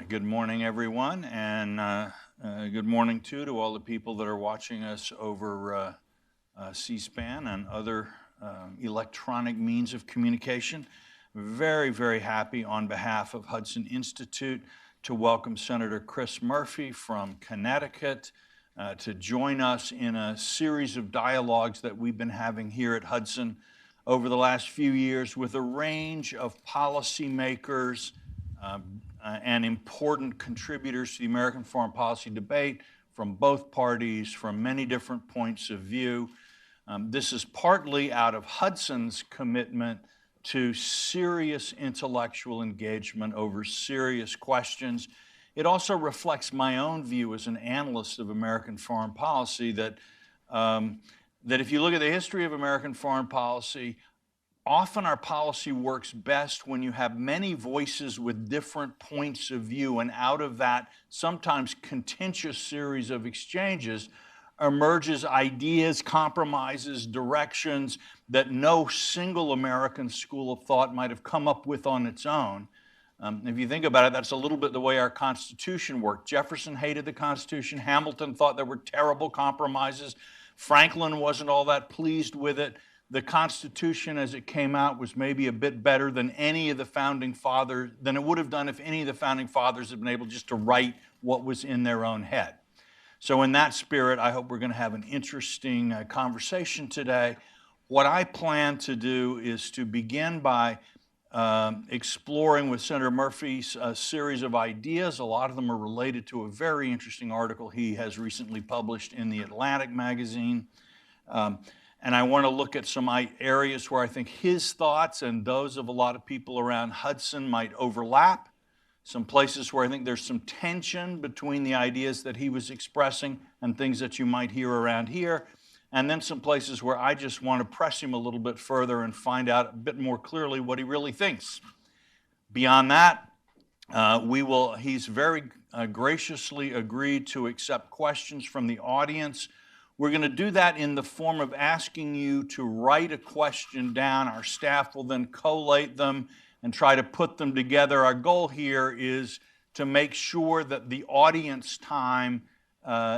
Good morning, everyone, and good morning, too, to all the people that are watching us over C-SPAN and other electronic means of communication. Very, very happy on behalf of Hudson Institute to welcome Senator Chris Murphy from Connecticut to join us in a series of dialogues that we've been having here at Hudson over the last few years with a range of policymakers and important contributors to the American foreign policy debate from both parties, from many different points of view. This is partly out of Hudson's commitment to serious intellectual engagement over serious questions. It also reflects my own view as an analyst of American foreign policy that if you look at the history of American foreign policy, often our policy works best when you have many voices with different points of view, and out of that sometimes contentious series of exchanges emerges ideas, compromises, directions that no single American school of thought might have come up with on its own. If you think about it, that's a little bit the way our Constitution worked. Jefferson hated the Constitution. Hamilton thought there were terrible compromises. Franklin wasn't all that pleased with it. The Constitution as it came out was maybe a bit better than any of the founding fathers, than it would have done if any of the founding fathers had been able just to write what was in their own head. So in that spirit, I hope we're going to have an interesting conversation today. What I plan to do is to begin by exploring with Senator Murphy's series of ideas. A lot of them are related to a very interesting article he has recently published in the Atlantic magazine. And I want to look at some areas where I think his thoughts and those of a lot of people around Hudson might overlap, some places where I think there's some tension between the ideas that he was expressing and things that you might hear around here, and then some places where I just want to press him a little bit further and find out a bit more clearly what he really thinks. Beyond that, he's very graciously agreed to accept questions from the audience. We're going to do that in the form of asking you to write a question down. Our staff will then collate them and try to put them together. Our goal here is to make sure that the audience time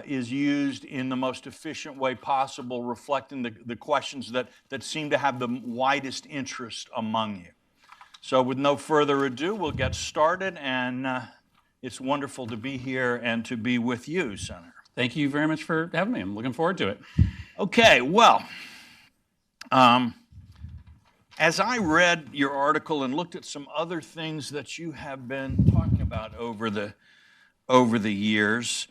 is used in the most efficient way possible, reflecting the questions that seem to have the widest interest among you. So with no further ado, we'll get started, and it's wonderful to be here and to be with you, Senator. Thank you very much for having me. I'm looking forward to it. Okay, well, as I read your article and looked at some other things that you have been talking about over the years,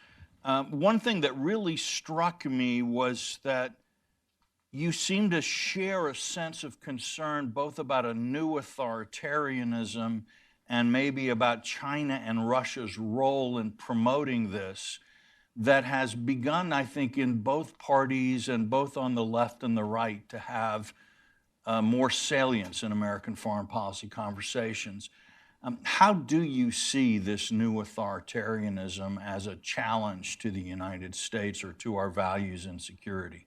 one thing that really struck me was that you seem to share a sense of concern both about a new authoritarianism and maybe about China and Russia's role in promoting this, that has begun, I think, in both parties and both on the left and the right to have more salience in American foreign policy conversations. How do you see this new authoritarianism as a challenge to the United States or to our values and security?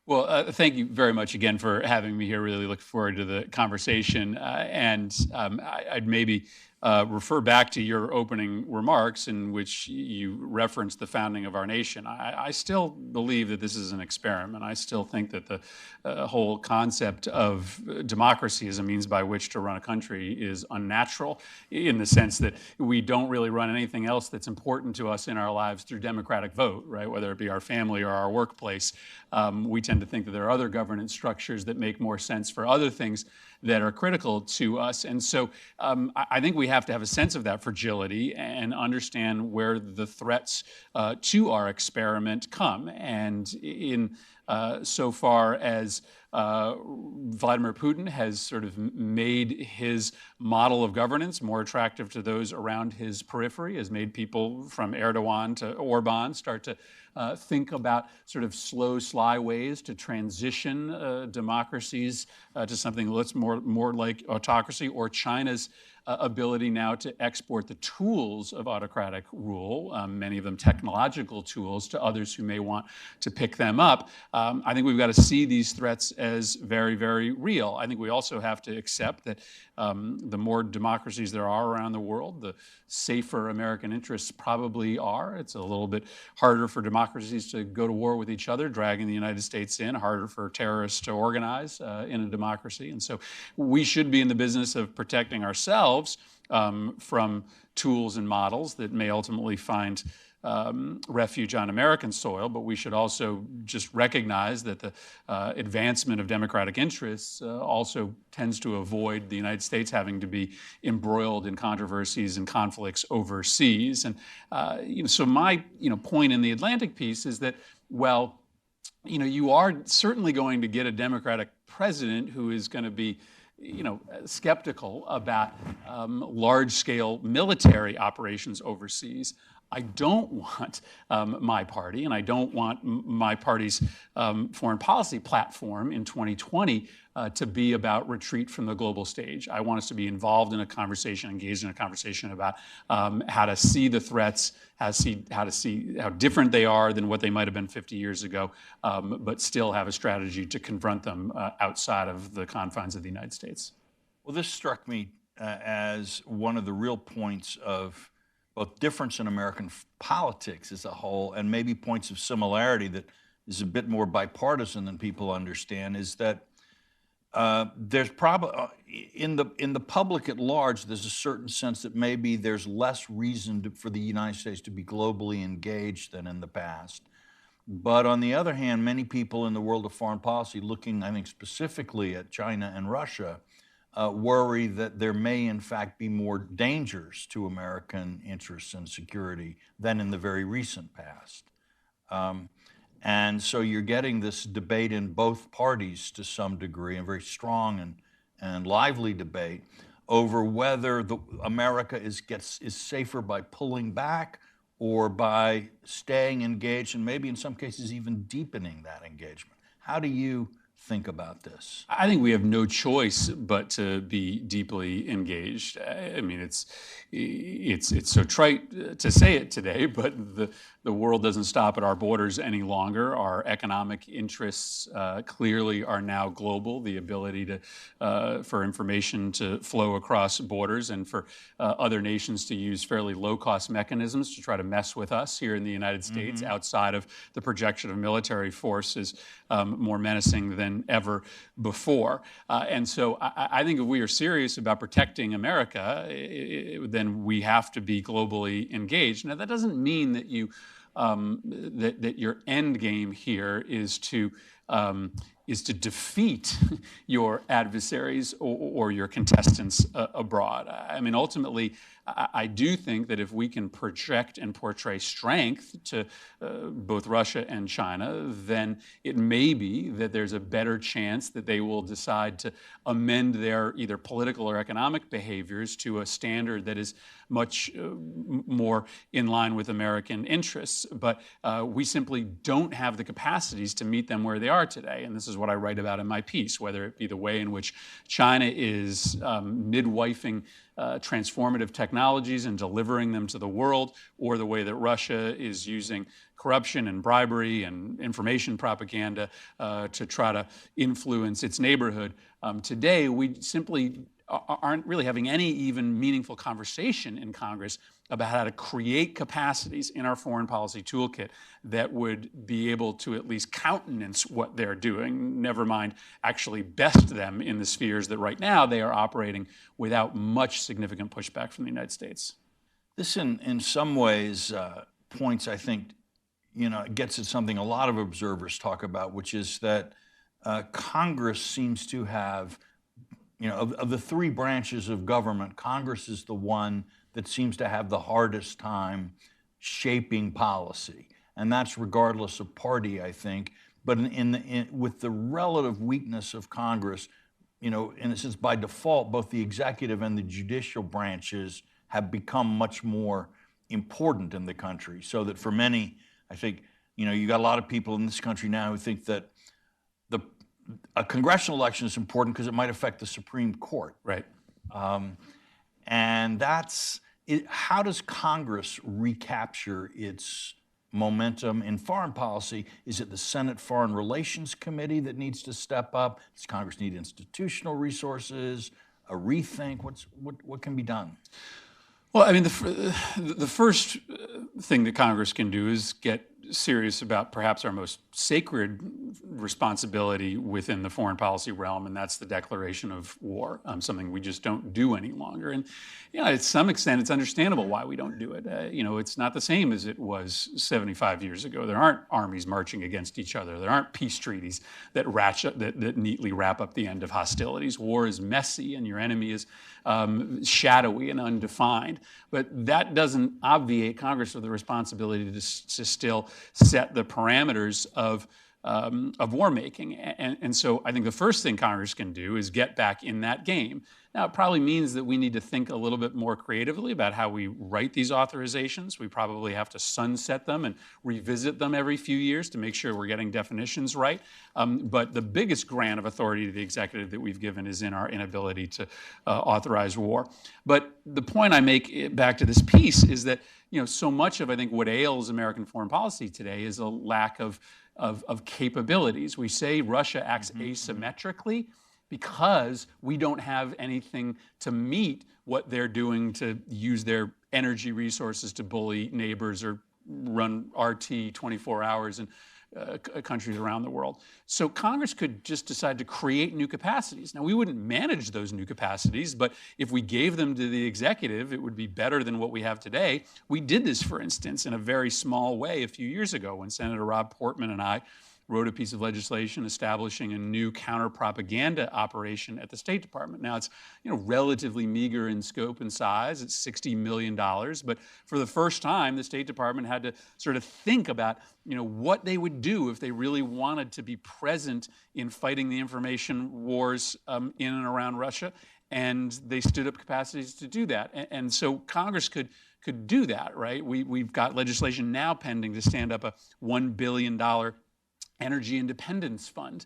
Well, thank you very much again for having me here. Really look forward to the conversation. I'd maybe refer back to your opening remarks in which you referenced the founding of our nation. I still believe that this is an experiment. I still think that the whole concept of democracy as a means by which to run a country is unnatural, in the sense that we don't really run anything else that's important to us in our lives through democratic vote, right? Whether it be our family or our workplace. We tend to think that there are other governance structures that make more sense for other things that are critical to us. And so I think we have to have a sense of that fragility and understand where the threats to our experiment come. And in so far as Vladimir Putin has sort of made his model of governance more attractive to those around his periphery, has made people from Erdogan to Orban start to think about sort of slow, sly ways to transition democracies to something that looks more like autocracy, or China's ability now to export the tools of autocratic rule, many of them technological tools, to others who may want to pick them up. I think we've got to see these threats as very, very real. I think we also have to accept that the more democracies there are around the world, the safer American interests probably are. It's a little bit harder for democracies to go to war with each other, dragging the United States in, harder for terrorists to organize in a democracy. And so we should be in the business of protecting ourselves from tools and models that may ultimately find refuge on American soil, but we should also just recognize that the advancement of democratic interests also tends to avoid the United States having to be embroiled in controversies and conflicts overseas. And so my point in the Atlantic piece is that, well, you are certainly going to get a Democratic president who is going to be skeptical about large-scale military operations overseas. I don't want my party, and I don't want my party's foreign policy platform in 2020 to be about retreat from the global stage. I want us to be involved in a conversation, engaged in a conversation about how to see the threats, how to see how different they are than what they might have been 50 years ago, but still have a strategy to confront them outside of the confines of the United States. Well, this struck me as one of the real points of both difference in American politics as a whole, and maybe points of similarity that is a bit more bipartisan than people understand, is that there's probably in the public at large, there's a certain sense that maybe there's less reason for the United States to be globally engaged than in the past. But on the other hand, many people in the world of foreign policy, looking, I think, specifically at China and Russia, worry that there may, in fact, be more dangers to American interests and security than in the very recent past. And so you're getting this debate in both parties to some degree, a very strong and lively debate over whether America is safer by pulling back or by staying engaged, and maybe in some cases even deepening that engagement. How do you think about this? I think we have no choice but to be deeply engaged. I mean, it's so trite to say it today, but the world doesn't stop at our borders any longer. Our economic interests clearly are now global. The ability for information to flow across borders and for other nations to use fairly low-cost mechanisms to try to mess with us here in the United States outside of the projection of military force is more menacing than ever before. And so I think if we are serious about protecting America, then we have to be globally engaged. Now, that doesn't mean that that your end game here is to defeat your adversaries or your contestants abroad. I mean, ultimately, I do think that if we can project and portray strength to both Russia and China, then it may be that there's a better chance that they will decide to amend their either political or economic behaviors to a standard that is much more in line with American interests. But we simply don't have the capacities to meet them where they are today. And this is what I write about in my piece, whether it be the way in which China is midwifing transformative technologies and delivering them to the world, or the way that Russia is using corruption and bribery and information propaganda to try to influence its neighborhood. Today, we simply aren't really having any even meaningful conversation in Congress about how to create capacities in our foreign policy toolkit that would be able to at least countenance what they're doing, never mind actually best them in the spheres that right now they are operating without much significant pushback from the United States. This in some ways points, I think, it gets at something a lot of observers talk about, which is that Congress seems to have, of the three branches of government, Congress is the one that seems to have the hardest time shaping policy. And that's regardless of party, I think. But with the relative weakness of Congress, in a sense, by default, both the executive and the judicial branches have become much more important in the country. So that for many, I think, you got a lot of people in this country now who think that a congressional election is important because it might affect the Supreme Court. Right. And that's it. How does Congress recapture its momentum in foreign policy? Is it the Senate Foreign Relations Committee that needs to step up? Does Congress need institutional resources, a rethink? What can be done? Well, I mean, the first thing that Congress can do is get serious about perhaps our most sacred responsibility within the foreign policy realm, and that's the declaration of war, something we just don't do any longer. And to some extent, it's understandable why we don't do it. It's not the same as it was 75 years ago. There aren't armies marching against each other. There aren't peace treaties that neatly wrap up the end of hostilities. War is messy, and your enemy is shadowy and undefined. But that doesn't obviate Congress of the responsibility to still set the parameters of war making. And so I think the first thing Congress can do is get back in that game. Now, it probably means that we need to think a little bit more creatively about how we write these authorizations. We probably have to sunset them and revisit them every few years to make sure we're getting definitions right. But the biggest grant of authority to the executive that we've given is in our inability to authorize war. But the point I make back to this piece is that so much of, I think, what ails American foreign policy today is a lack of capabilities. We say Russia acts asymmetrically because we don't have anything to meet what they're doing to use their energy resources to bully neighbors or run RT 24 hours in countries around the world. So Congress could just decide to create new capacities. Now, we wouldn't manage those new capacities, but if we gave them to the executive, it would be better than what we have today. We did this, for instance, in a very small way a few years ago when Senator Rob Portman and I wrote a piece of legislation establishing a new counter-propaganda operation at the State Department. Now, it's relatively meager in scope and size. It's $60 million. But for the first time, the State Department had to sort of think about what they would do if they really wanted to be present in fighting the information wars in and around Russia. And they stood up capacities to do that. And so Congress could do that, right? We've got legislation now pending to stand up a $1 billion Energy Independence Fund,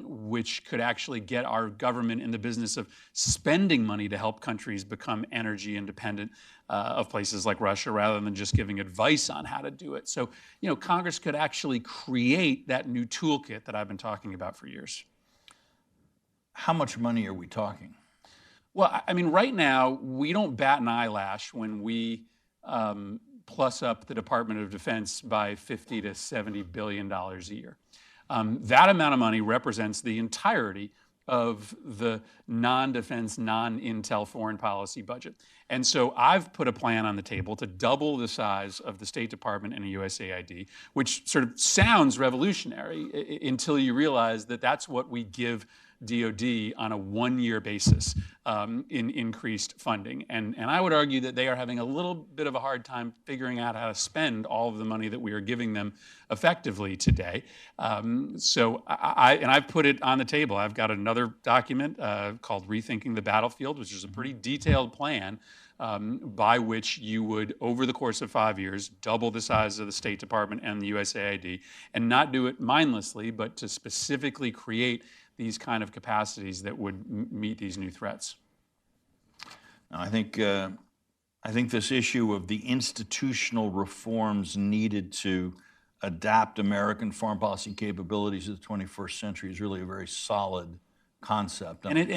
which could actually get our government in the business of spending money to help countries become energy independent of places like Russia, rather than just giving advice on how to do it. So, Congress could actually create that new toolkit that I've been talking about for years. How much money are we talking? Well, I mean, right now, we don't bat an eyelash when we plus up the Department of Defense by $50 to $70 billion a year. That amount of money represents the entirety of the non-defense, non-intel foreign policy budget. And so I've put a plan on the table to double the size of the State Department and the USAID, which sort of sounds revolutionary until you realize that that's what we give DOD on a one-year basis in increased funding. And I would argue that they are having a little bit of a hard time figuring out how to spend all of the money that we are giving them effectively today. So I've put it on the table. I've got another document called Rethinking the Battlefield, which is a pretty detailed plan by which you would, over the course of 5 years, double the size of the State Department and the USAID, and not do it mindlessly, but to specifically create these kind of capacities that would meet these new threats. Now, I think this issue of the institutional reforms needed to adapt American foreign policy capabilities to the 21st century is really a very solid concept. It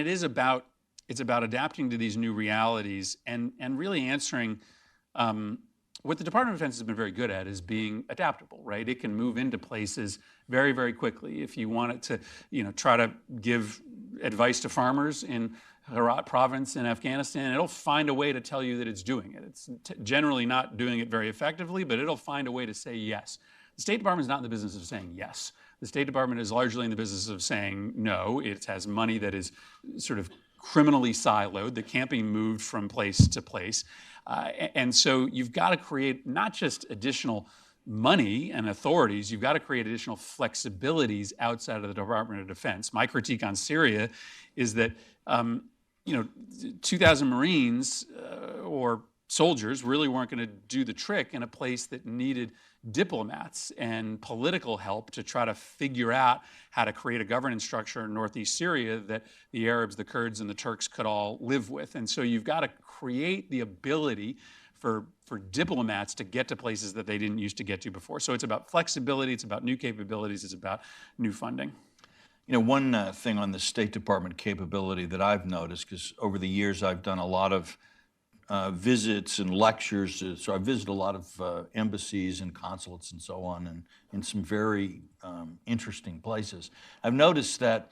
is about adapting to these new realities and really answering. What the Department of Defense has been very good at is being adaptable, right? It can move into places very, very quickly. If you want it to, try to give advice to farmers in Herat province in Afghanistan, it'll find a way to tell you that it's doing it. It's generally not doing it very effectively, but it'll find a way to say yes. The State Department is not in the business of saying yes. The State Department is largely in the business of saying no. It has money that is sort of criminally siloed, that can't be moved from place to place. And so you've got to create not just additional money and authorities, you've got to create additional flexibilities outside of the Department of Defense. My critique on Syria is that, 2,000 Marines or soldiers really weren't going to do the trick in a place that needed diplomats and political help to try to figure out how to create a governance structure in northeast Syria that the Arabs, the Kurds, and the Turks could all live with. And so you've got to create the ability for diplomats to get to places that they didn't used to get to before. So it's about flexibility, it's about new capabilities, it's about new funding. You know, one thing on the State Department capability that I've noticed, because over the years I've done a lot of visits and lectures, so I visited a lot of embassies and consulates and so on, and in some very interesting places. I've noticed that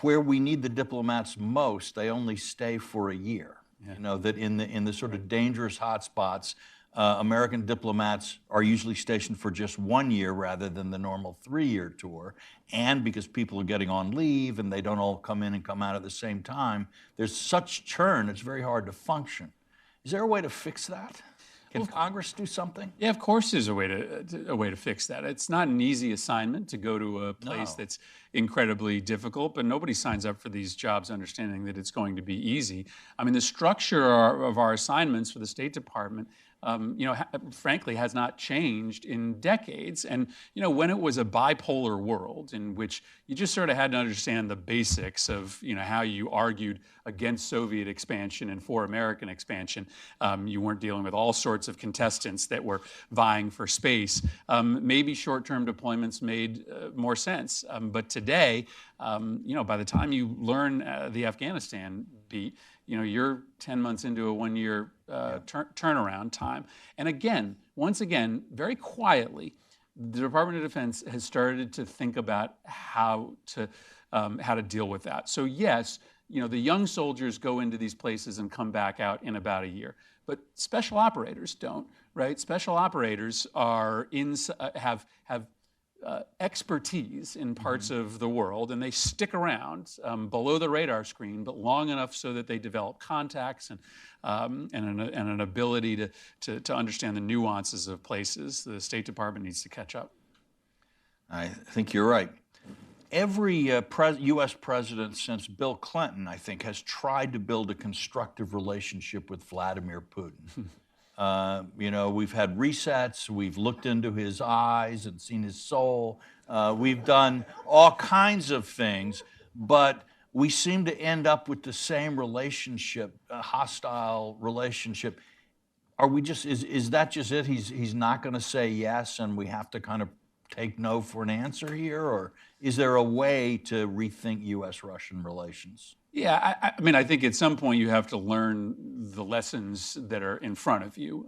where we need the diplomats most, they only stay for a year. Yeah. You know, that in the sort of dangerous hotspots, American diplomats are usually stationed for just 1 year rather than the normal 3-year tour. And because people are getting on leave and they don't all come in and come out at the same time, there's such churn, it's very hard to function. Is there a way to fix that? Can Congress do something? Yeah, of course there's a way to fix that. It's not an easy assignment to go to a place that's incredibly difficult, but nobody signs up for these jobs understanding that it's going to be easy. I mean, the structure of our assignments for the State Department frankly, has not changed in decades. And, when it was a bipolar world in which you just sort of had to understand the basics of, how you argued against Soviet expansion and for American expansion, you weren't dealing with all sorts of contestants that were vying for space. Maybe short-term deployments made more sense. But today, by the time you learn the Afghanistan beat, you're 10 months into a 1-year turnaround time. And once again, very quietly, the Department of Defense has started to think about how to deal with that. So yes, the young soldiers go into these places and come back out in about a year. But special operators don't, right? Special operators have expertise in parts of the world, and they stick around below the radar screen, but long enough so that they develop contacts and an ability to understand the nuances of places. The State Department needs to catch up. I think you're right. Every U.S. president since Bill Clinton, I think, has tried to build a constructive relationship with Vladimir Putin. We've had resets, we've looked into his eyes and seen his soul, we've done all kinds of things, but we seem to end up with the same relationship, a hostile relationship. Is that just it? He's not going to say yes and we have to kind of take no for an answer here? Or is there a way to rethink U.S.-Russian relations? Yeah, I think at some point you have to learn the lessons that are in front of you,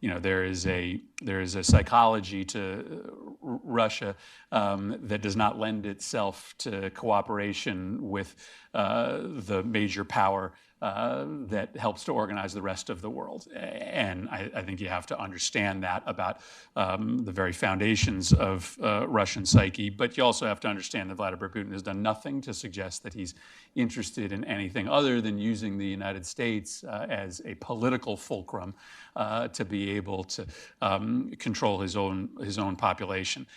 there is a psychology to Russia that does not lend itself to cooperation with the major power that helps to organize the rest of the world. And I think you have to understand that about the very foundations of Russian psyche, but you also have to understand that Vladimir Putin has done nothing to suggest that he's interested in anything other than using the United States as a political fulcrum to be able to control his own population.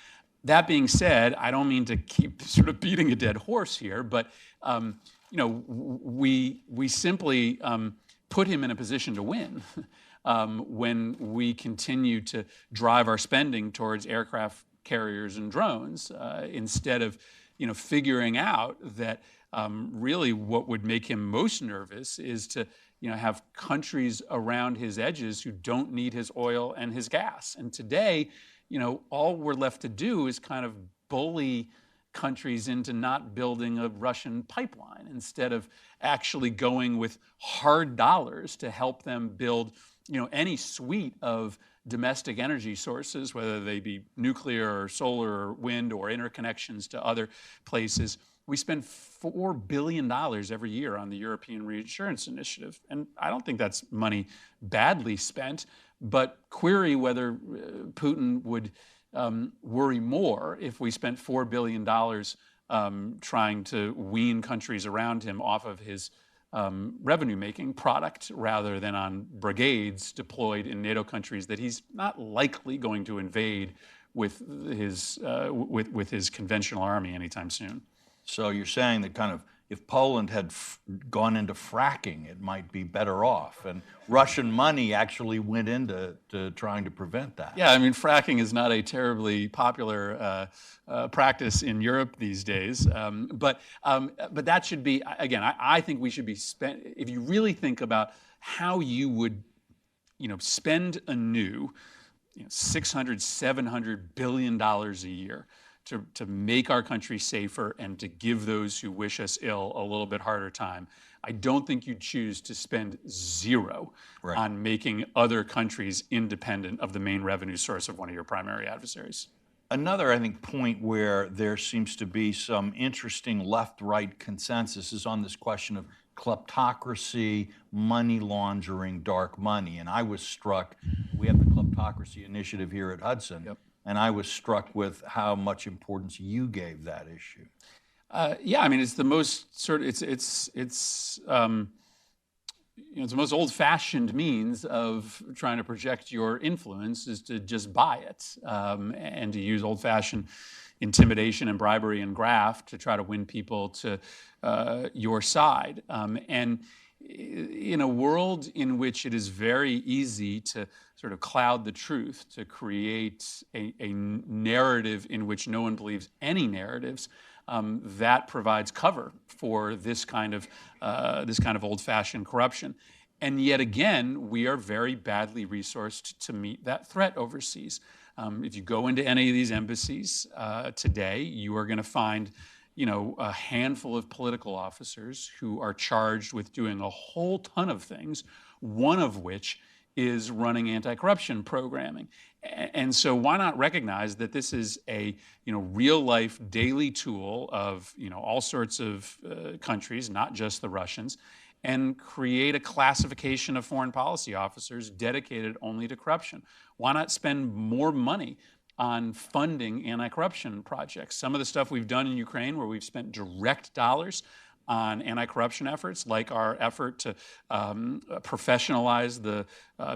That being said, I don't mean to keep sort of beating a dead horse here, but we simply put him in a position to win when we continue to drive our spending towards aircraft carriers and drones instead of figuring out that really what would make him most nervous is to have countries around his edges who don't need his oil and his gas. And today, all we're left to do is kind of bully countries into not building a Russian pipeline instead of actually going with hard dollars to help them build, any suite of domestic energy sources, whether they be nuclear or solar or wind or interconnections to other places. We spend $4 billion every year on the European Reinsurance Initiative, and I don't think that's money badly spent, but query whether Putin would worry more if we spent $4 billion trying to wean countries around him off of his revenue-making product rather than on brigades deployed in NATO countries that he's not likely going to invade with his conventional army anytime soon. So you're saying that kind of if Poland had gone into fracking, it might be better off, and Russian money actually went into trying to prevent that. Yeah, fracking is not a terribly popular practice in Europe these days, but that should be, again, I think we should be if you really think about how you would spend anew, $600–700 billion a year to make our country safer and to give those who wish us ill a little bit harder time. I don't think you'd choose to spend zero on making other countries independent of the main revenue source of one of your primary adversaries. Another, I think, point where there seems to be some interesting left-right consensus is on this question of kleptocracy, money laundering, dark money. And I was struck, we have the kleptocracy initiative here at Hudson, and I was struck with how much importance you gave that issue. Yeah, I mean, it's the most it's the most old-fashioned means of trying to project your influence is to just buy it, and to use old-fashioned intimidation and bribery and graft to try to win people to your side. And in a world in which it is very easy to sort of cloud the truth, to create a narrative in which no one believes any narratives, that provides cover for this kind of old-fashioned corruption. And yet again, we are very badly resourced to meet that threat overseas. If you go into any of these embassies today, you are going to find, a handful of political officers who are charged with doing a whole ton of things, one of which is running anti-corruption programming. And so why not recognize that this is a real-life daily tool of all sorts of countries, not just the Russians, and create a classification of foreign policy officers dedicated only to corruption? Why not spend more money on funding anti-corruption projects? Some of the stuff we've done in Ukraine, where we've spent direct dollars on anti-corruption efforts, like our effort to professionalize the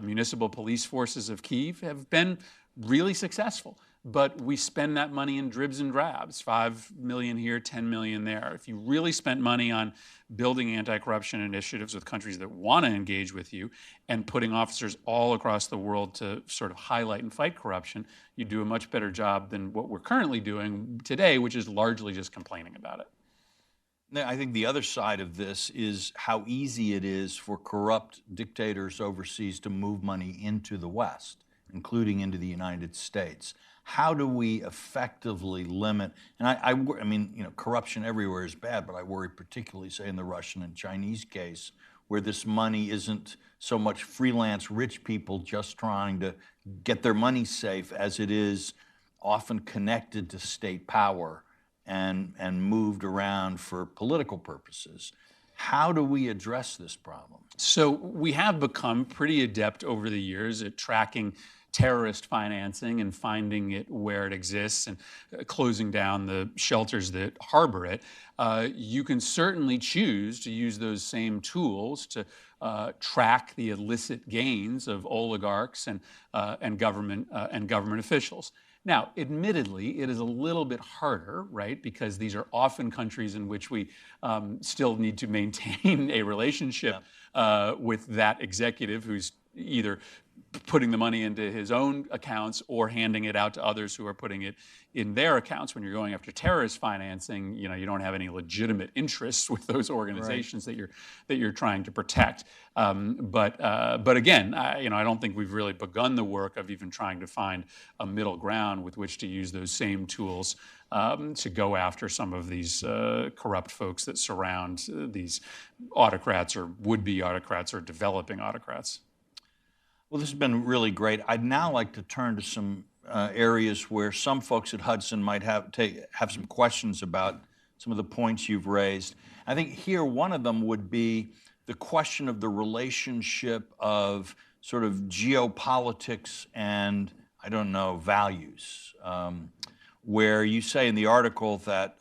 municipal police forces of Kyiv, have been really successful. But we spend that money in dribs and drabs, $5 million here, $10 million there. If you really spent money on building anti-corruption initiatives with countries that want to engage with you and putting officers all across the world to sort of highlight and fight corruption, you'd do a much better job than what we're currently doing today, which is largely just complaining about it. I think the other side of this is how easy it is for corrupt dictators overseas to move money into the West, including into the United States. How do we effectively limit, and I mean, corruption everywhere is bad, but I worry particularly, say, in the Russian and Chinese case, where this money isn't so much freelance rich people just trying to get their money safe as it is often connected to state power and moved around for political purposes. How do we address this problem? So we have become pretty adept over the years at tracking terrorist financing and finding it where it exists and closing down the shelters that harbor it. You can certainly choose to use those same tools to track the illicit gains of oligarchs and government officials. Now, admittedly, it is a little bit harder, right? Because these are often countries in which we still need to maintain a relationship with that executive who's either putting the money into his own accounts or handing it out to others who are putting it in their accounts. When you're going after terrorist financing, you don't have any legitimate interests with those organizations that you're trying to protect. But again, I don't think we've really begun the work of even trying to find a middle ground with which to use those same tools to go after some of these corrupt folks that surround these autocrats or would-be autocrats or developing autocrats. Well, this has been really great. I'd now like to turn to some areas where some folks at Hudson might have some questions about some of the points you've raised. I think here one of them would be the question of the relationship of sort of geopolitics and, I don't know, values, where you say in the article that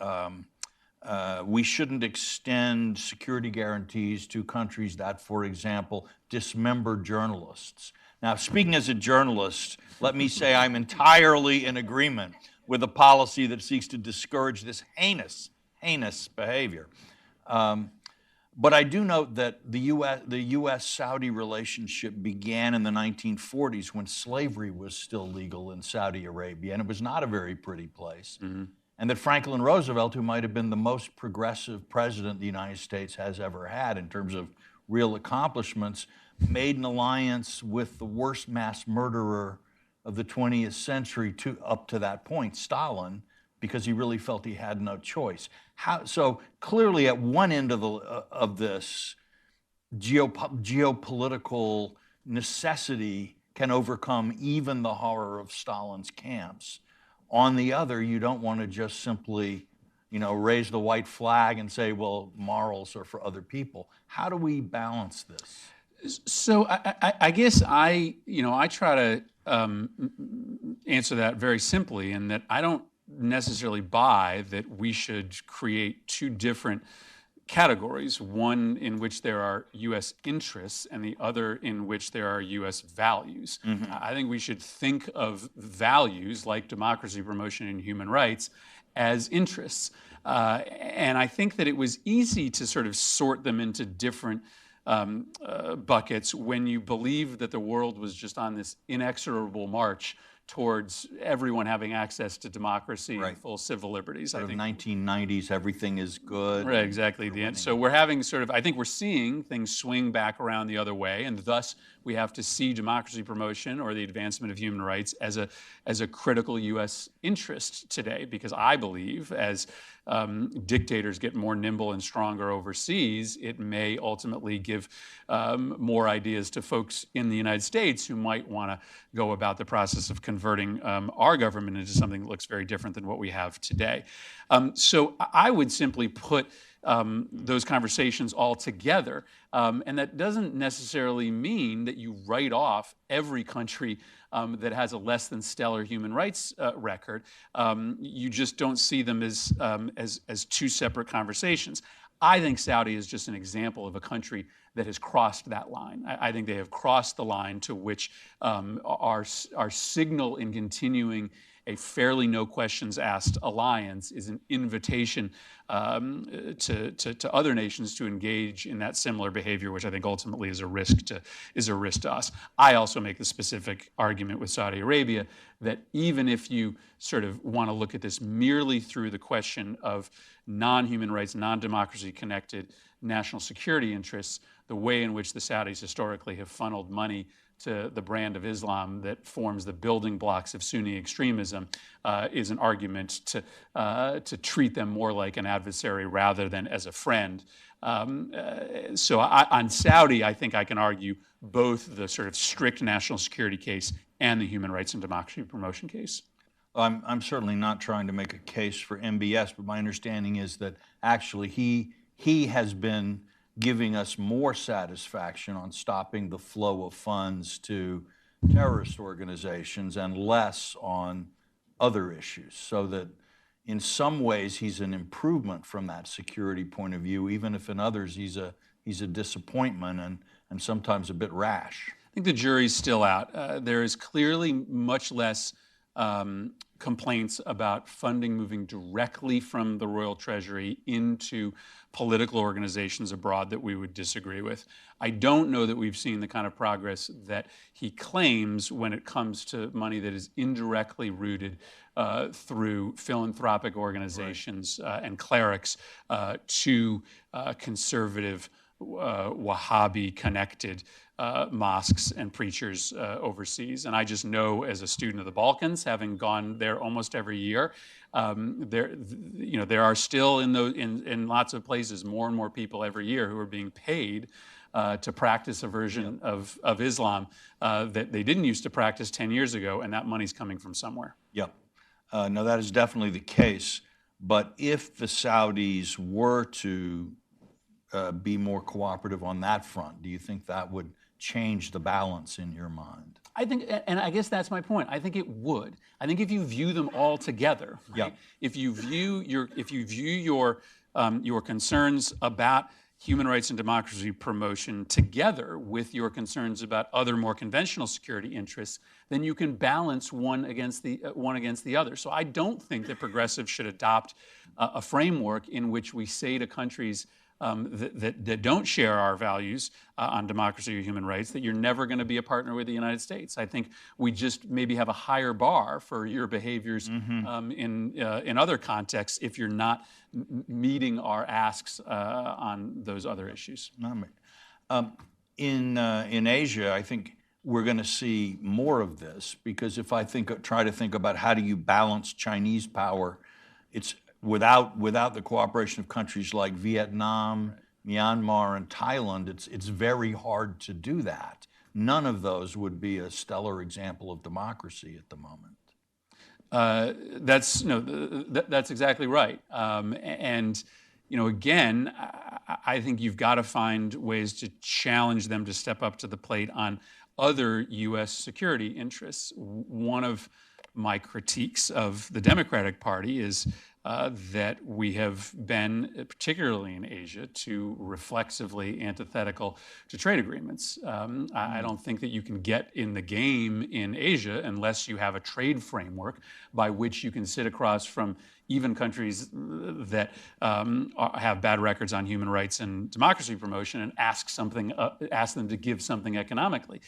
we shouldn't extend security guarantees to countries that, for example, dismember journalists. Now, speaking as a journalist, let me say I'm entirely in agreement with a policy that seeks to discourage this heinous behavior. But I do note that the U.S.-Saudi relationship began in the 1940s when slavery was still legal in Saudi Arabia, and it was not a very pretty place. Mm-hmm. And that Franklin Roosevelt, who might have been the most progressive president the United States has ever had in terms of real accomplishments, made an alliance with the worst mass murderer of the 20th century up to that point, Stalin, because he really felt he had no choice. So clearly at one end of this, geopolitical necessity can overcome even the horror of Stalin's camps. On the other, you don't want to just simply, raise the white flag and say, well, morals are for other people. How do we balance this? So I guess I try to answer that very simply, in that I don't necessarily buy that we should create two different categories, one in which there are U.S. interests and the other in which there are U.S. values. I think we should think of values like democracy, promotion, and human rights as interests. And I think that it was easy to sort of sort them into different buckets when you believed that the world was just on this inexorable march towards everyone having access to democracy and full civil liberties. I think 1990s, everything is good. Right, exactly. So we're having I think we're seeing things swing back around the other way, and thus we have to see democracy promotion or the advancement of human rights as a critical U.S. interest today, because I believe as dictators get more nimble and stronger overseas, it may ultimately give more ideas to folks in the United States who might want to go about the process of converting our government into something that looks very different than what we have today. So I would simply put those conversations all together. And that doesn't necessarily mean that you write off every country that has a less than stellar human rights record. You just don't see them as two separate conversations. I think Saudi is just an example of a country that has crossed that line. I think they have crossed the line to which our signal in continuing a fairly no questions asked alliance is an invitation to other nations to engage in that similar behavior, which I think ultimately is a risk to us. I also make the specific argument with Saudi Arabia that even if you sort of want to look at this merely through the question of non-human rights, non-democracy connected national security interests, the way in which the Saudis historically have funneled money to the brand of Islam that forms the building blocks of Sunni extremism is an argument to treat them more like an adversary rather than as a friend. So on Saudi, I think I can argue both the sort of strict national security case and the human rights and democracy promotion case. I'm certainly not trying to make a case for MBS, but my understanding is that actually he has been giving us more satisfaction on stopping the flow of funds to terrorist organizations and less on other issues, so that in some ways he's an improvement from that security point of view, even if in others he's a disappointment and sometimes a bit rash. I think the jury's still out. There is clearly much less complaints about funding moving directly from the Royal Treasury into political organizations abroad that we would disagree with. I don't know that we've seen the kind of progress that he claims when it comes to money that is indirectly rooted through philanthropic organizations and clerics to conservative Wahhabi-connected mosques and preachers overseas. And I just know, as a student of the Balkans, having gone there almost every year, there are still in lots of places more and more people every year who are being paid to practice a version of Islam that they didn't used to practice 10 years ago, and that money's coming from somewhere. Yep. No, that is definitely the case. But if the Saudis were to be more cooperative on that front, do you think that would change the balance in your mind? I think, and I guess that's my point. I think it would. I think if you view them all together, right? If you view your concerns about human rights and democracy promotion together with your concerns about other more conventional security interests, then you can balance one against the other. So I don't think that progressives should adopt a framework in which we say to countries that don't share our values on democracy or human rights, that you're never going to be a partner with the United States. I think we just maybe have a higher bar for your behaviors in other contexts if you're not meeting our asks on those other issues. in Asia, I think we're going to see more of this, because if I try to think about how do you balance Chinese power, it's without the cooperation of countries like Vietnam, Myanmar, and Thailand, it's very hard to do that. None of those would be a stellar example of democracy at the moment. That's exactly right. And again, I think you've got to find ways to challenge them to step up to the plate on other U.S. security interests. One of my critiques of the Democratic Party is that we have been, particularly in Asia, too reflexively antithetical to trade agreements. I don't think that you can get in the game in Asia unless you have a trade framework by which you can sit across from even countries that have bad records on human rights and democracy promotion and ask them to give something economically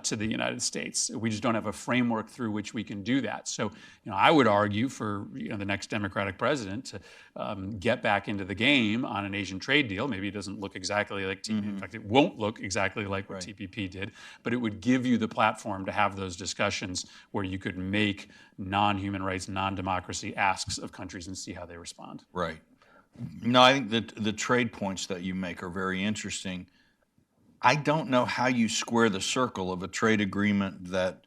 to the United States. We just don't have a framework through which we can do that. So, I would argue for the next Democratic president to get back into the game on an Asian trade deal. Maybe it doesn't look exactly like TPP. In fact, it won't look exactly like what TPP did, but it would give you the platform to have those discussions where you could make non-human rights, non-democracy asks of countries and see how they respond. Right. No, I think that the trade points that you make are very interesting. I don't know how you square the circle of a trade agreement that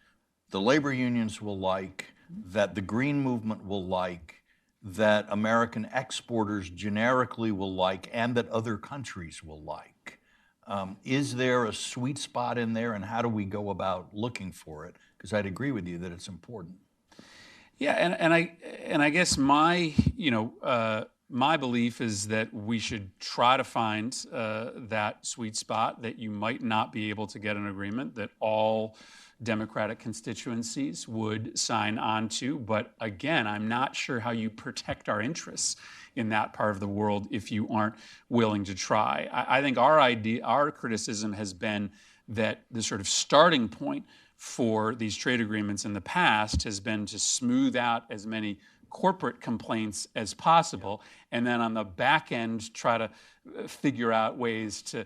the labor unions will like, that the green movement will like, that American exporters generically will like, and that other countries will like. Is there a sweet spot in there, and how do we go about looking for it? Because I'd agree with you that it's important. Yeah, and I guess my my belief is that we should try to find that sweet spot, that you might not be able to get an agreement that all Democratic constituencies would sign on to. But again, I'm not sure how you protect our interests in that part of the world if you aren't willing to try. I think our criticism has been that the sort of starting point for these trade agreements in the past has been to smooth out as many corporate complaints as possible, and then on the back end try to figure out ways to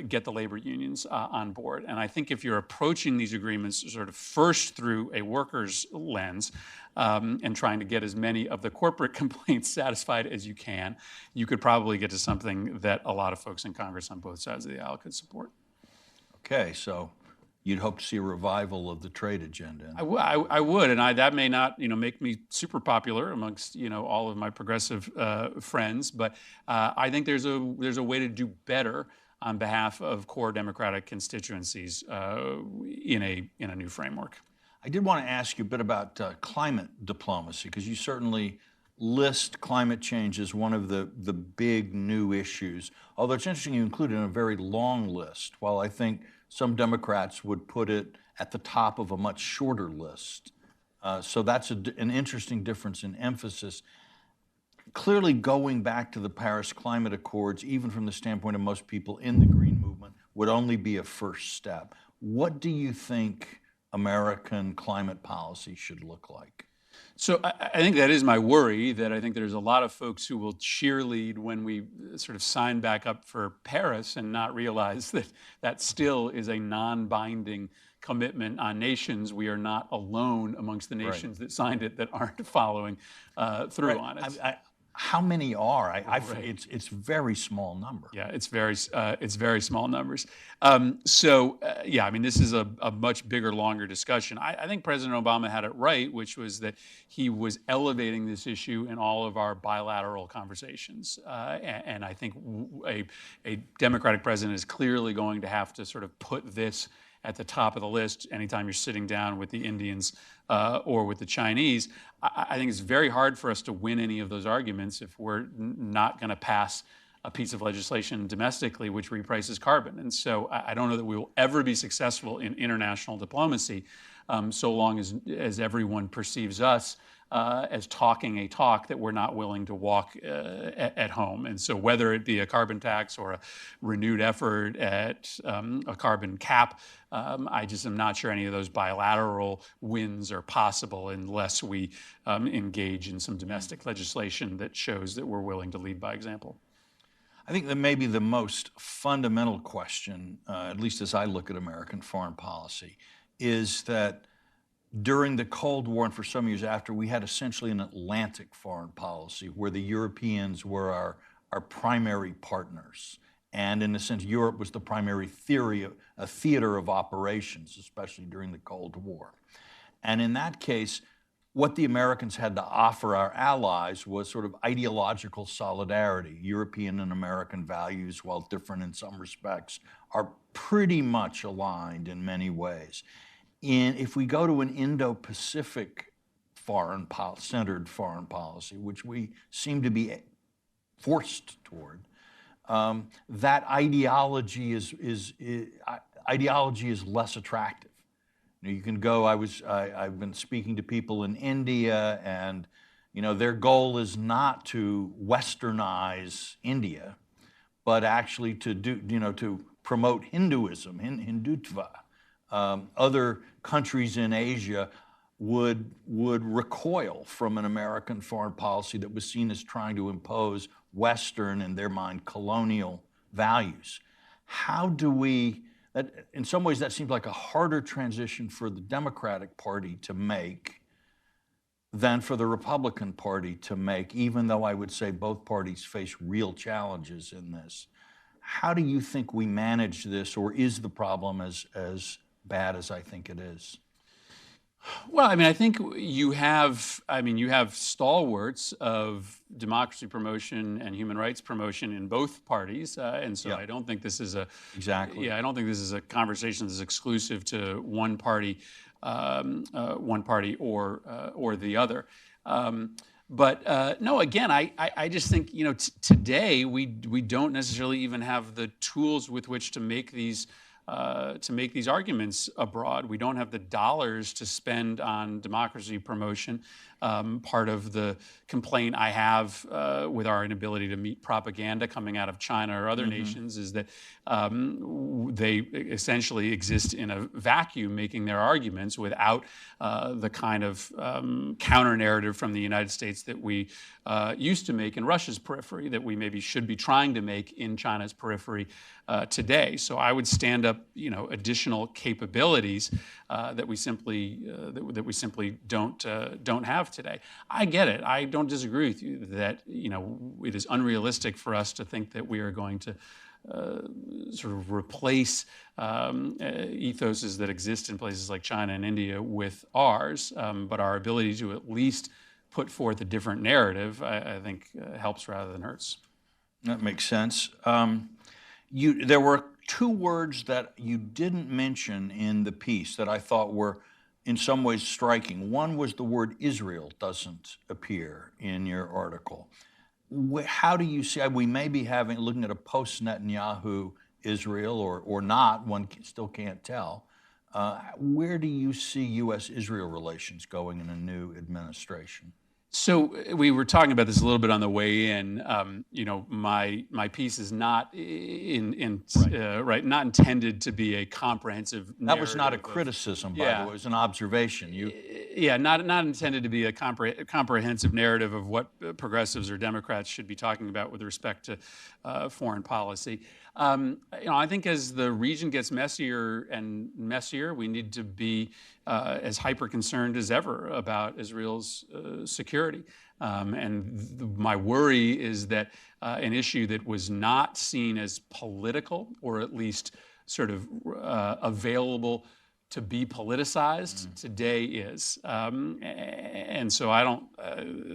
get the labor unions on board. And I think if you're approaching these agreements sort of first through a workers' lens and trying to get as many of the corporate complaints satisfied as you can, you could probably get to something that a lot of folks in Congress on both sides of the aisle could support. Okay, so you'd hope to see a revival of the trade agenda. I would, and that may not, make me super popular amongst, all of my progressive friends, but I think there's a way to do better on behalf of core Democratic constituencies in a new framework. I did want to ask you a bit about climate diplomacy, because you certainly list climate change as one of the big new issues. Although it's interesting you include it in a very long list, while I think some Democrats would put it at the top of a much shorter list. So that's an interesting difference in emphasis. Clearly, going back to the Paris Climate Accords, even from the standpoint of most people in the green movement, would only be a first step. What do you think American climate policy should look like? So I think that is my worry, that I think there's a lot of folks who will cheerlead when we sort of sign back up for Paris and not realize that that still is a non-binding commitment on nations. We are not alone amongst the nations that signed it that aren't following through on it. How many are? It's very small number. Yeah, it's very small numbers. Yeah, I mean, this is a much bigger, longer discussion. I think President Obama had it right, which was that he was elevating this issue in all of our bilateral conversations. And I think a Democratic president is clearly going to have to sort of put this at the top of the list anytime you're sitting down with the Indians or with the Chinese. I think it's very hard for us to win any of those arguments if we're not going to pass a piece of legislation domestically which reprices carbon. And so I don't know that we will ever be successful in international diplomacy so long as everyone perceives us as talking a talk that we're not willing to walk at home. And so whether it be a carbon tax or a renewed effort at a carbon cap, I just am not sure any of those bilateral wins are possible unless we engage in some domestic legislation that shows that we're willing to lead by example. I think that maybe the most fundamental question, at least as I look at American foreign policy, is that during the Cold War and for some years after, we had essentially an Atlantic foreign policy where the Europeans were our primary partners. And in a sense, Europe was the primary theater of operations, especially during the Cold War. And in that case, what the Americans had to offer our allies was sort of ideological solidarity. European and American values, while different in some respects, are pretty much aligned in many ways. If we go to an Indo-Pacific centered foreign policy, which we seem to be forced toward, that ideology is less attractive. You can go, I've been speaking to people in India, and their goal is not to westernize India, but actually to promote Hinduism, Hindutva. Other countries in Asia would recoil from an American foreign policy that was seen as trying to impose Western, in their mind, colonial values. How do we, in some ways that seems like a harder transition for the Democratic Party to make than for the Republican Party to make, even though I would say both parties face real challenges in this. How do you think we manage this, or is the problem as bad as I think it is? Well, I think you have stalwarts of democracy promotion and human rights promotion in both parties, and so I don't think this is I don't think this is a conversation that's exclusive to one party or the other. No, again, I just think today we don't necessarily even have the tools with which to make these arguments abroad. We don't have the dollars to spend on democracy promotion. Part of the complaint I have with our inability to meet propaganda coming out of China or other nations is that they essentially exist in a vacuum, making their arguments without the kind of counter-narrative from the United States that we used to make in Russia's periphery, that we maybe should be trying to make in China's periphery today. So I would stand up, additional capabilities that we simply don't have today. I get it. I don't disagree with you that it is unrealistic for us to think that we are going to sort of replace ethoses that exist in places like China and India with ours, but our ability to at least put forth a different narrative, I think, helps rather than hurts. That makes sense. There were two words that you didn't mention in the piece that I thought were in some ways striking. One was the word Israel doesn't appear in your article. How do you see, we may be looking at a post-Netanyahu Israel or not, one still can't tell. Where do you see U.S.-Israel relations going in a new administration? So we were talking about this a little bit on the way in. My piece is not not intended to be a comprehensive narrative. That was not a criticism, by the way. It was an observation. Not intended to be a comprehensive narrative of what progressives or Democrats should be talking about with respect to foreign policy. I think as the region gets messier and messier, we need to be as hyper-concerned as ever about Israel's security. My worry is that an issue that was not seen as political, or at least sort of available to be politicized, today is. And so I don't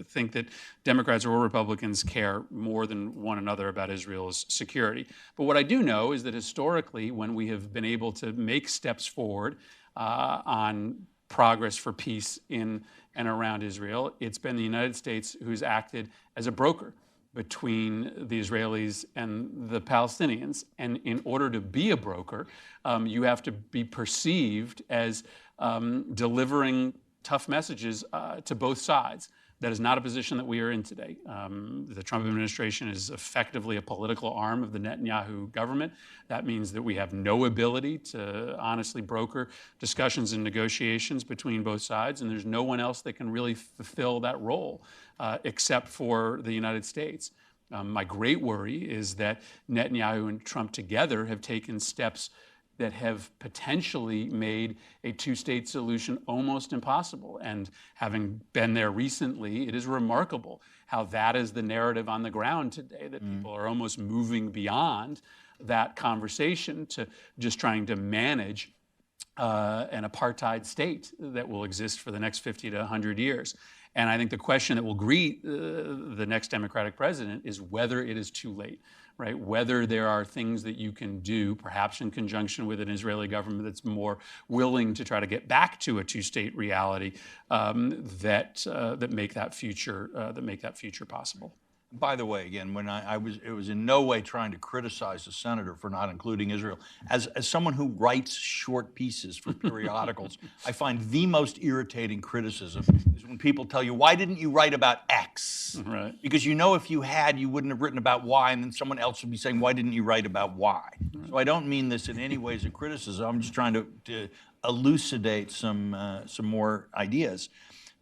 think that Democrats or Republicans care more than one another about Israel's security. But what I do know is that historically, when we have been able to make steps forward on progress for peace in and around Israel, it's been the United States who's acted as a broker between the Israelis and the Palestinians. And in order to be a broker, you have to be perceived as delivering tough messages to both sides. That is not a position that we are in today. The Trump administration is effectively a political arm of the Netanyahu government. That means that we have no ability to honestly broker discussions and negotiations between both sides, and there's no one else that can really fulfill that role except for the United States. My great worry is that Netanyahu and Trump together have taken steps that have potentially made a two-state solution almost impossible. And having been there recently, it is remarkable how that is the narrative on the ground today, that people are almost moving beyond that conversation to just trying to manage an apartheid state that will exist for the next 50 to 100 years. And I think the question that will greet the next Democratic president is whether it is too late, right? Whether there are things that you can do, perhaps in conjunction with an Israeli government that's more willing to try to get back to a two-state reality, that make that future possible. By the way, again, when it was in no way trying to criticize the senator for not including Israel. As someone who writes short pieces for periodicals, I find the most irritating criticism is when people tell you, why didn't you write about X? Right. Because you know if you had, you wouldn't have written about Y, and then someone else would be saying, why didn't you write about Y? Right. So I don't mean this in any way as a criticism. I'm just trying to elucidate some more ideas.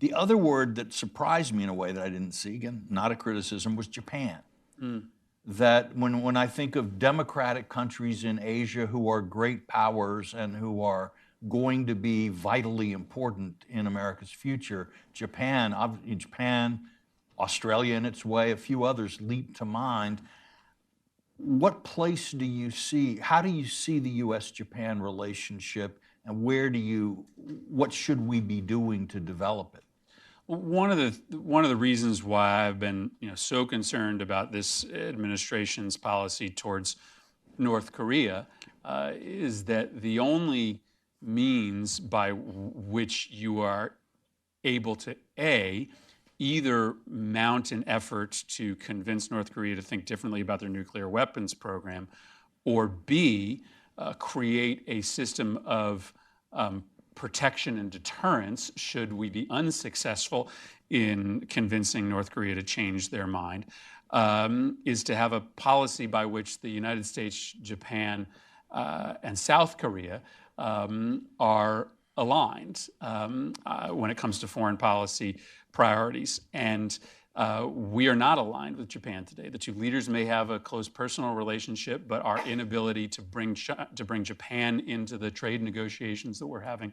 The other word that surprised me in a way that I didn't see, again, not a criticism, was Japan. That when I think of democratic countries in Asia who are great powers and who are going to be vitally important in America's future, Japan, Australia in its way, a few others leap to mind. What place do you see, how do you see the U.S.-Japan relationship, and what should we be doing to develop it? One of the reasons why I've been so concerned about this administration's policy towards North Korea is that the only means by which you are able to either mount an effort to convince North Korea to think differently about their nuclear weapons program, or B, create a system of protection and deterrence should we be unsuccessful in convincing North Korea to change their mind, is to have a policy by which the United States, Japan, and South Korea are aligned when it comes to foreign policy priorities. And we are not aligned with Japan today. The two leaders may have a close personal relationship, but our inability to bring Japan into the trade negotiations that we're having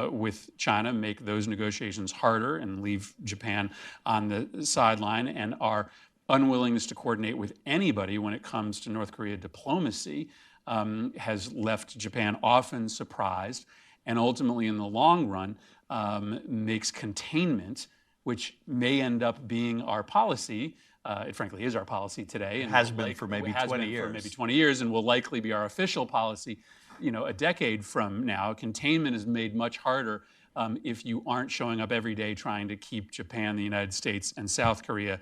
with China make those negotiations harder and leave Japan on the sideline, and our unwillingness to coordinate with anybody when it comes to North Korea diplomacy has left Japan often surprised, and ultimately in the long run makes containment, which may end up being our policy. It frankly is our policy today. And has been for maybe 20 years. For maybe 20 years, and will likely be our official policy, a decade from now. Containment is made much harder if you aren't showing up every day trying to keep Japan, the United States, and South Korea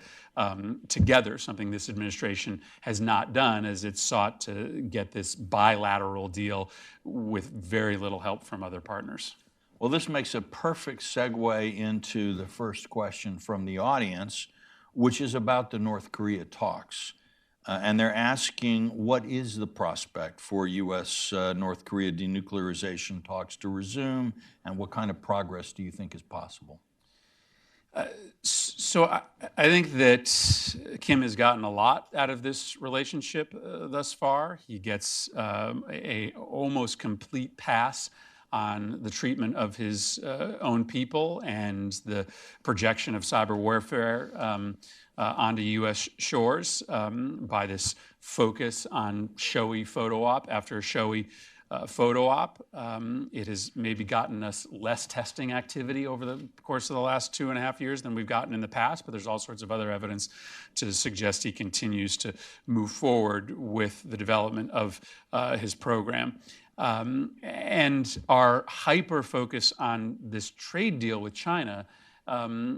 together, something this administration has not done as it sought to get this bilateral deal with very little help from other partners. Well, this makes a perfect segue into the first question from the audience, which is about the North Korea talks. And they're asking, what is the prospect for U.S.-North Korea denuclearization talks to resume, and what kind of progress do you think is possible? So I think that Kim has gotten a lot out of this relationship thus far. He gets a almost complete pass on the treatment of his own people and the projection of cyber warfare onto U.S. shores by this focus on showy photo op after showy photo op. It has maybe gotten us less testing activity over the course of the last 2.5 years than we've gotten in the past, but there's all sorts of other evidence to suggest he continues to move forward with the development of his program. And our hyper focus on this trade deal with China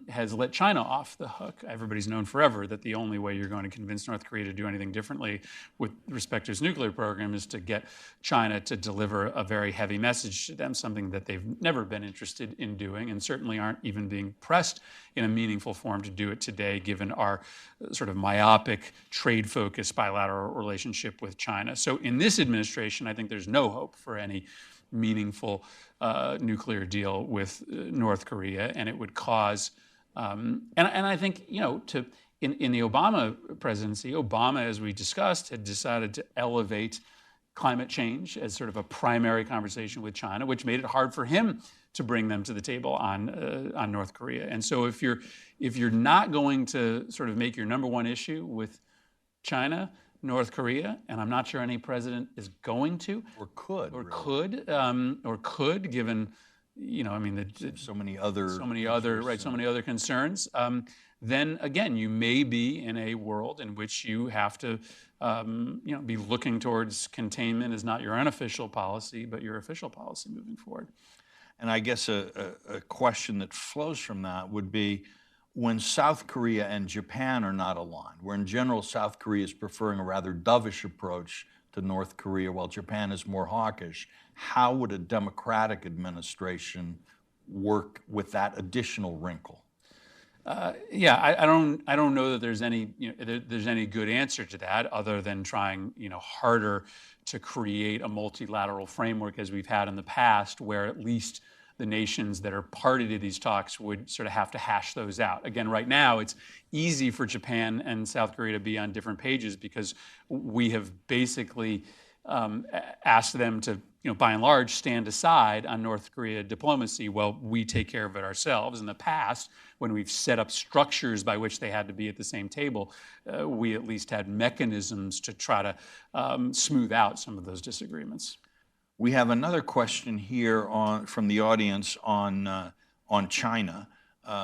has let China off the hook. Everybody's known forever that the only way you're going to convince North Korea to do anything differently with respect to its nuclear program is to get China to deliver a very heavy message to them, something that they've never been interested in doing and certainly aren't even being pressed in a meaningful form to do it today, given our sort of myopic, trade-focused bilateral relationship with China. So in this administration, I think there's no hope for any meaningful nuclear deal with North Korea, and it would cause, and I think, to in the Obama presidency, Obama, as we discussed, had decided to elevate climate change as sort of a primary conversation with China, which made it hard for him to bring them to the table on North Korea. And so if you're not going to sort of make your number one issue with China, North Korea, and I'm not sure any president is going to, or could, given, I mean, so many other concerns. Then again, you may be in a world in which you have to, be looking towards containment as not your unofficial policy, but your official policy moving forward. And I guess a question that flows from that would be, when South Korea and Japan are not aligned, where in general South Korea is preferring a rather dovish approach to North Korea while Japan is more hawkish, how would a democratic administration work with that additional wrinkle? I don't know that there's any there's any good answer to that, other than trying harder to create a multilateral framework as we've had in the past, where at least the nations that are party to these talks would sort of have to hash those out. Again, right now it's easy for Japan and South Korea to be on different pages because we have basically asked them to, by and large, stand aside on North Korea diplomacy while we take care of it ourselves. In the past, when we've set up structures by which they had to be at the same table, we at least had mechanisms to try to smooth out some of those disagreements. We have another question here from the audience on China,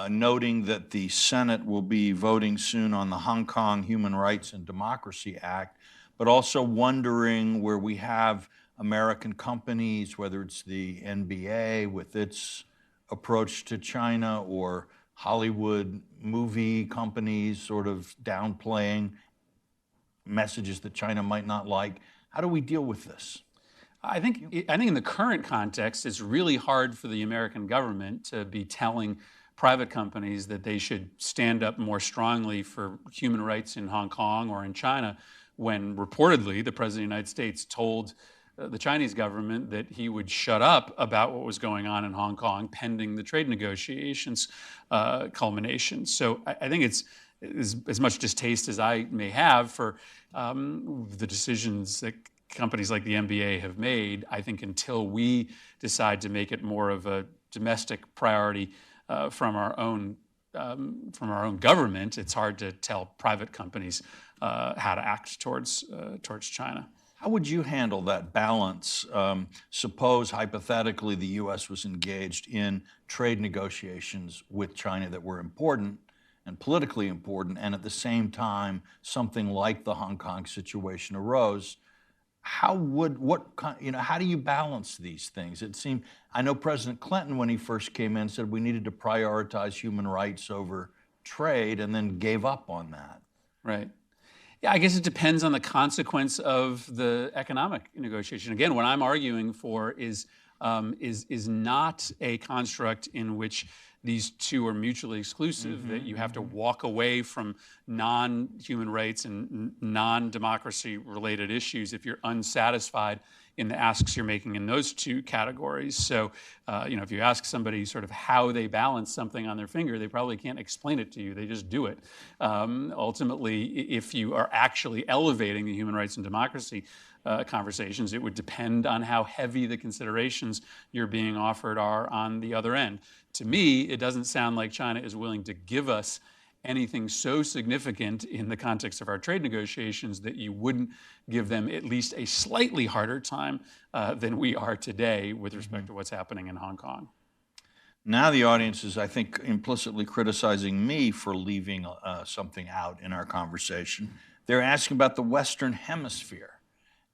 noting that the Senate will be voting soon on the Hong Kong Human Rights and Democracy Act, but also wondering where we have American companies, whether it's the NBA with its approach to China, or Hollywood movie companies sort of downplaying messages that China might not like. How do we deal with this? I think in the current context, it's really hard for the American government to be telling private companies that they should stand up more strongly for human rights in Hong Kong or in China, when reportedly the President of the United States told the Chinese government that he would shut up about what was going on in Hong Kong pending the trade negotiations culmination. So I think it's as much distaste as I may have for the decisions that companies like the NBA have made. I think until we decide to make it more of a domestic priority from our own government, it's hard to tell private companies how to act towards China. How would you handle that balance? Suppose hypothetically the U.S. was engaged in trade negotiations with China that were important and politically important, and at the same time something like the Hong Kong situation arose. How do you balance these things? It seemed, I know President Clinton, when he first came in, said we needed to prioritize human rights over trade, and then gave up on that. Right. Yeah, I guess it depends on the consequence of the economic negotiation. Again, what I'm arguing for is not a construct in which these two are mutually exclusive, that you have to walk away from non-human rights and non-democracy related issues if you're unsatisfied in the asks you're making in those two categories. So, if you ask somebody sort of how they balance something on their finger, they probably can't explain it to you. They just do it. Ultimately, if you are actually elevating the human rights and democracy conversations, it would depend on how heavy the considerations you're being offered are on the other end. To me, it doesn't sound like China is willing to give us anything so significant in the context of our trade negotiations that you wouldn't give them at least a slightly harder time than we are today with respect to what's happening in Hong Kong. Now the audience is, I think, implicitly criticizing me for leaving something out in our conversation. They're asking about the Western Hemisphere.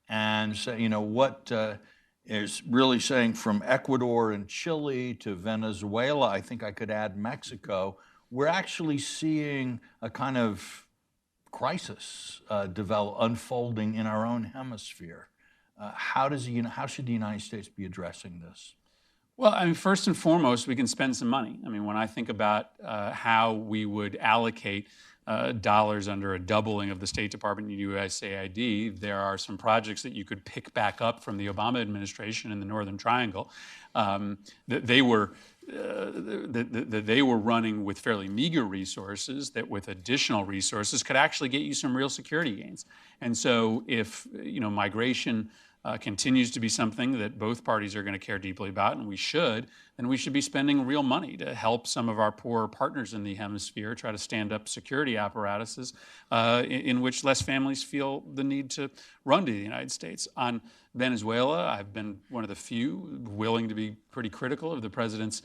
And so, what is really saying from Ecuador and Chile to Venezuela, I think I could add Mexico, we're actually seeing a kind of crisis unfolding in our own hemisphere. How should the United States be addressing this? Well, I mean, first and foremost, we can spend some money. I mean, when I think about how we would allocate dollars under a doubling of the State Department and USAID, there are some projects that you could pick back up from the Obama administration in the Northern Triangle. They were that they were running with fairly meager resources, that with additional resources could actually get you some real security gains. And so if migration continues to be something that both parties are going to care deeply about, and we should, then we should be spending real money to help some of our poorer partners in the hemisphere try to stand up security apparatuses in which less families feel the need to run to the United States. On Venezuela, I've been one of the few willing to be pretty critical of the president's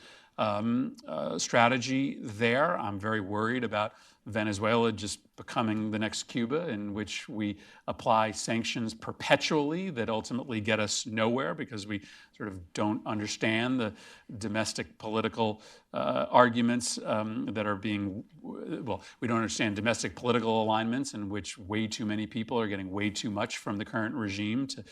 strategy there. I'm very worried about Venezuela just becoming the next Cuba, in which we apply sanctions perpetually that ultimately get us nowhere because we sort of don't understand the domestic political arguments that are being, well, we don't understand domestic political alignments in which way too many people are getting way too much from the current regime to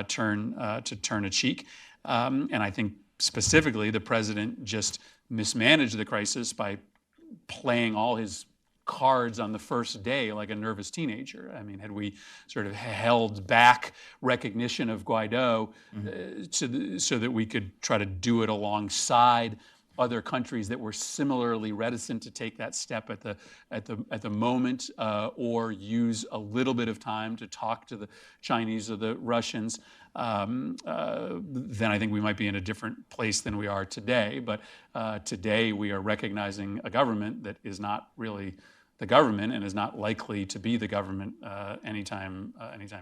turn a cheek. And I think specifically the president just mismanaged the crisis by playing all his cards on the first day like a nervous teenager. I mean, had we sort of held back recognition of Guaido so that we could try to do it alongside other countries that were similarly reticent to take that step at the moment, or use a little bit of time to talk to the Chinese or the Russians, then I think we might be in a different place than we are today. But today we are recognizing a government that is not really the government and is not likely to be the government anytime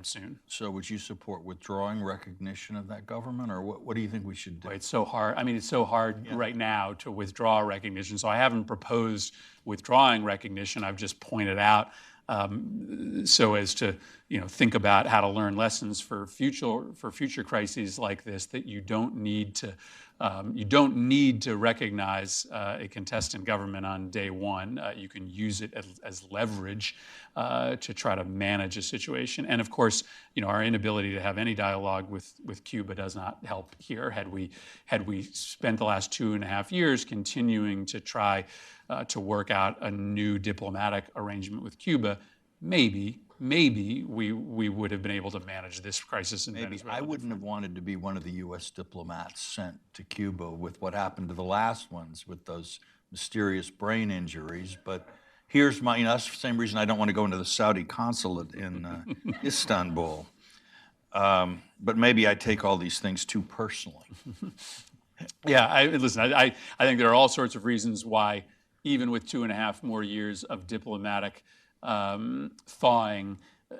soon. So would you support withdrawing recognition of that government, or what do you think we should do? It's so hard. I mean, it's so hard right now to withdraw recognition. So I haven't proposed withdrawing recognition. I've just pointed out so as to think about how to learn lessons for future crises like this, that you don't need to recognize a contestant government on day one. You can use it as leverage to try to manage a situation. And of course, our inability to have any dialogue with Cuba does not help here. Had we spent the last 2.5 years continuing to try to work out a new diplomatic arrangement with Cuba, maybe we would have been able to manage this crisis in Venezuela. I wouldn't have wanted to be one of the U.S. diplomats sent to Cuba with what happened to the last ones with those mysterious brain injuries. But here's my, that's the same reason I don't want to go into the Saudi consulate in Istanbul. But maybe I take all these things too personally. Yeah, listen, I think there are all sorts of reasons why, even with 2.5 more years of diplomatic thawing,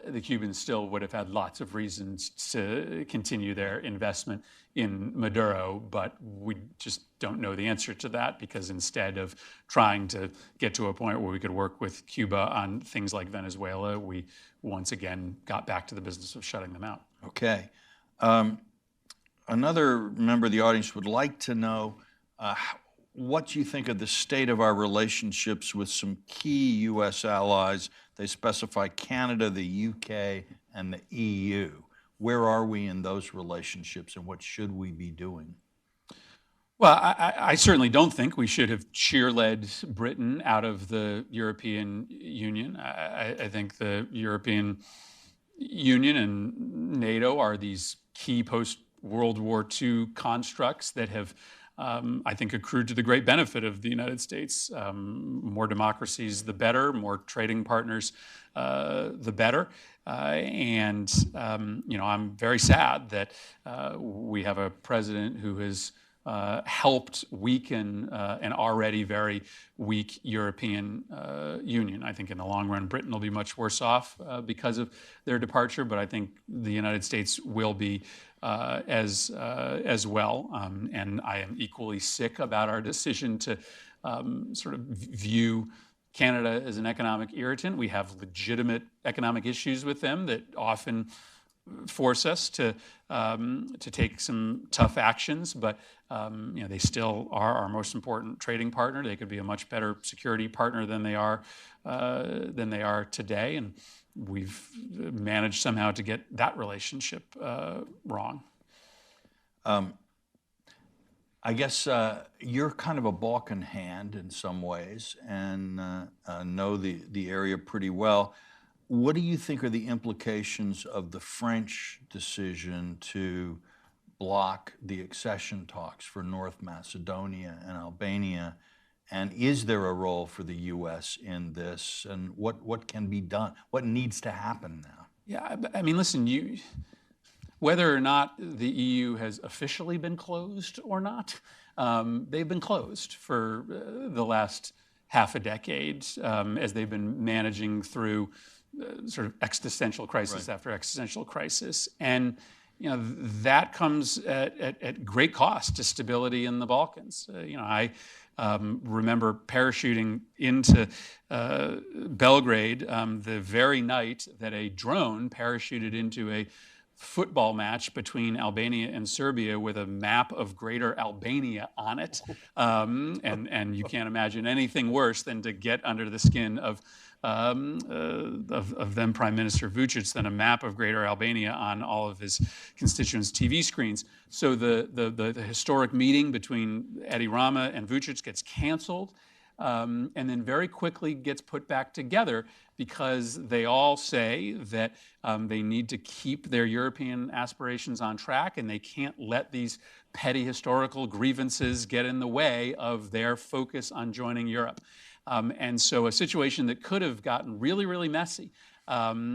the Cubans still would have had lots of reasons to continue their investment in Maduro, but we just don't know the answer to that, because instead of trying to get to a point where we could work with Cuba on things like Venezuela, we once again got back to the business of shutting them out. Okay. Another member of the audience would like to know what you think of the state of our relationships with some key U.S. allies. They specify Canada, the UK, and the EU. Where are we in those relationships, and what should we be doing? Well, I certainly don't think we should have cheerled Britain out of the European Union. I think the European Union and NATO are these key post-World War II constructs that have I think accrued to the great benefit of the United States. More democracies, the better. More trading partners, the better. And I'm very sad that we have a president who has helped weaken an already very weak European Union. I think in the long run, Britain will be much worse off because of their departure, but I think the United States will be as well. And I am equally sick about our decision to sort of view Canada as an economic irritant. We have legitimate economic issues with them that often force us to take some tough actions, but they still are our most important trading partner. They could be a much better security partner than they are today, and we've managed somehow to get that relationship wrong. I guess you're kind of a Balkan hand in some ways, and know the area pretty well. What do you think are the implications of the French decision to block the accession talks for North Macedonia and Albania? And is there a role for the U.S. in this? And what can be done? What needs to happen now? Yeah, I mean, listen, whether or not the EU has officially been closed or not, they've been closed for the last half a decade as they've been managing through sort of existential crisis after existential crisis. And that comes at great cost to stability in the Balkans. I remember parachuting into Belgrade the very night that a drone parachuted into a football match between Albania and Serbia with a map of Greater Albania on it. And you can't imagine anything worse than to get under the skin of then Prime Minister Vučić than a map of Greater Albania on all of his constituents' TV screens. So the historic meeting between Edi Rama and Vučić gets canceled, and then very quickly gets put back together because they all say that they need to keep their European aspirations on track, and they can't let these petty historical grievances get in the way of their focus on joining Europe. And so a situation that could have gotten really, really messy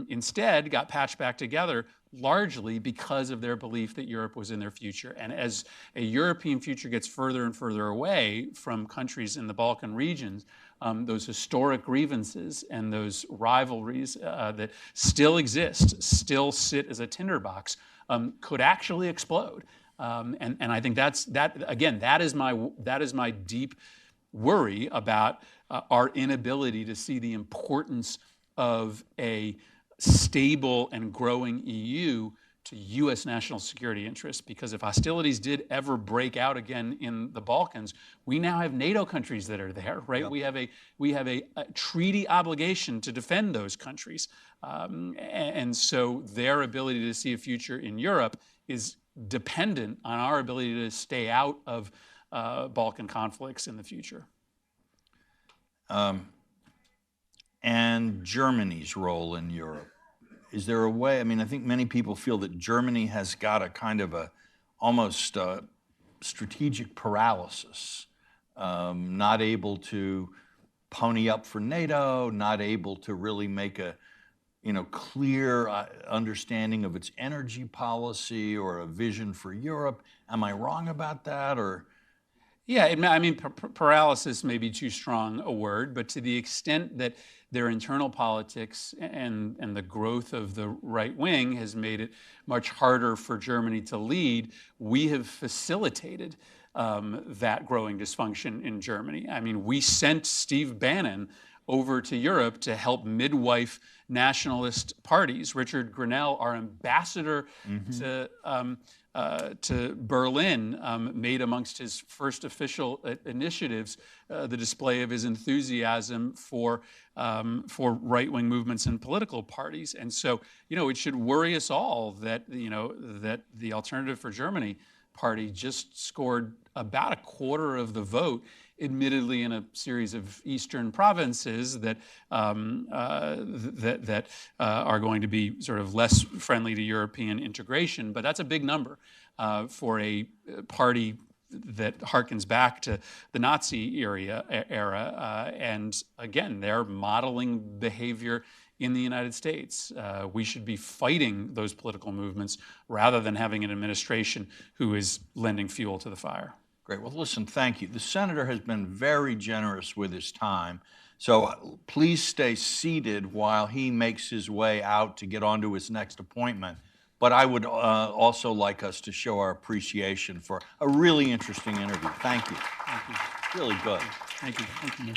instead got patched back together largely because of their belief that Europe was in their future. And as a European future gets further and further away from countries in the Balkan regions, those historic grievances and those rivalries that still exist, still sit as a tinderbox, could actually explode. And I think that is my deep worry about our inability to see the importance of a stable and growing EU to U.S. national security interests. Because if hostilities did ever break out again in the Balkans, we now have NATO countries that are there, right? Yep. We have a treaty obligation to defend those countries, and so their ability to see a future in Europe is dependent on our ability to stay out of Balkan conflicts in the future. And Germany's role in Europe. Is there a way, I mean, I think many people feel that Germany has got a kind of almost strategic paralysis, not able to pony up for NATO, not able to really make a clear understanding of its energy policy or a vision for Europe. Am I wrong about that, or? Yeah, I mean, paralysis may be too strong a word, but to the extent that their internal politics and the growth of the right wing has made it much harder for Germany to lead, we have facilitated that growing dysfunction in Germany. I mean, we sent Steve Bannon over to Europe to help midwife nationalist parties. Richard Grenell, our ambassador to Berlin, made amongst his first official initiatives the display of his enthusiasm for right-wing movements and political parties. And so, it should worry us all that that the Alternative for Germany party just scored about a quarter of the vote, admittedly in a series of eastern provinces that are going to be sort of less friendly to European integration. But that's a big number for a party that harkens back to the Nazi era. And again, they're modeling behavior in the United States. We should be fighting those political movements rather than having an administration who is lending fuel to the fire. Great. Well, listen, thank you. The senator has been very generous with his time. So please stay seated while he makes his way out to get on to his next appointment. But I would also like us to show our appreciation for a really interesting interview. Thank you. Thank you. Really good. Thank you. Thank you.